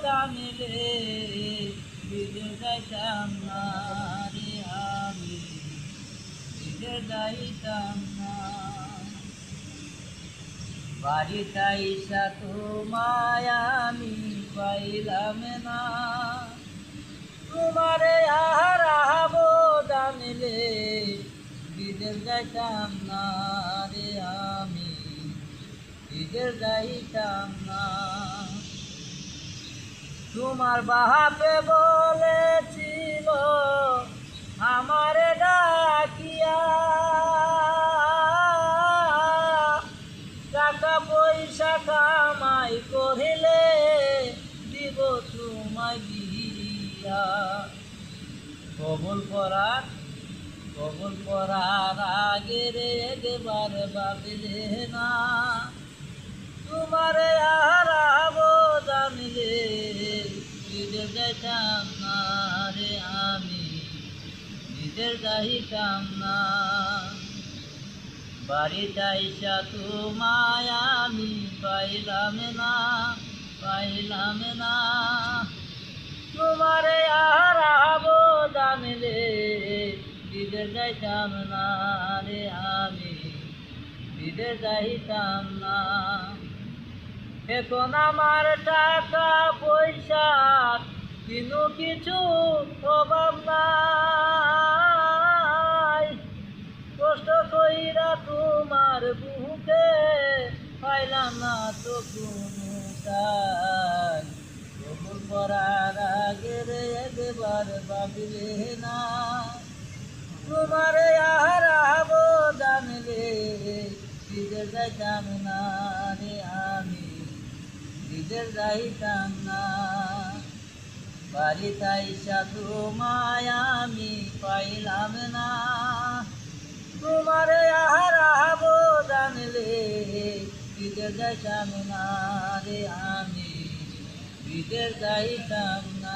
জানিলে বিদেশ যাইতাম না রে আমি, বিদেশ যাইতাম না। বাড়িতে আইসা তোমায় আমি পাইলাম না, তোমারে হারাবো জানিলে বিদেশ যাইতাম না রে আমি, বিদেশ যাইতাম না। তোমার বাপে বলেছিল আমারে ডাকিয়া, টাকা পয়সা কামাই করিলে দিব তোমায় বিয়া। কবুল করার আগে রে একবার ভাবিলে না, তোমারে হারাবো জানিলে বিদেশ যাইতাম না রে আমি, বিদেশ যাইতাম না। বাড়িতে আইসা তোমায় আমি পাইলাম না, পাইলাম না। তোমারে হারাবো জানিলে বিদেশ যাইতাম না রে আমি, বিদেশ যাইতাম না। এখন আমার টাকা পয়সা কিনু কিছু অভাব নাই, কষ্ট কইরা তোমার বুকে পাইলাম না তো কোনো চাই। কবুল করার আগে রে একবার ভাবিলে না, তোমারে হারাবো জানিলে বিদেশ যাইতাম না রে আমি, বিদেশ যাইতাম না। বাড়িতে আইসা তোমায় আমি পাইলাম না, তোমারে হারাবো জানিলে বিদেশ যাইতাম না রে আমি, বিদেশ যাইতাম না।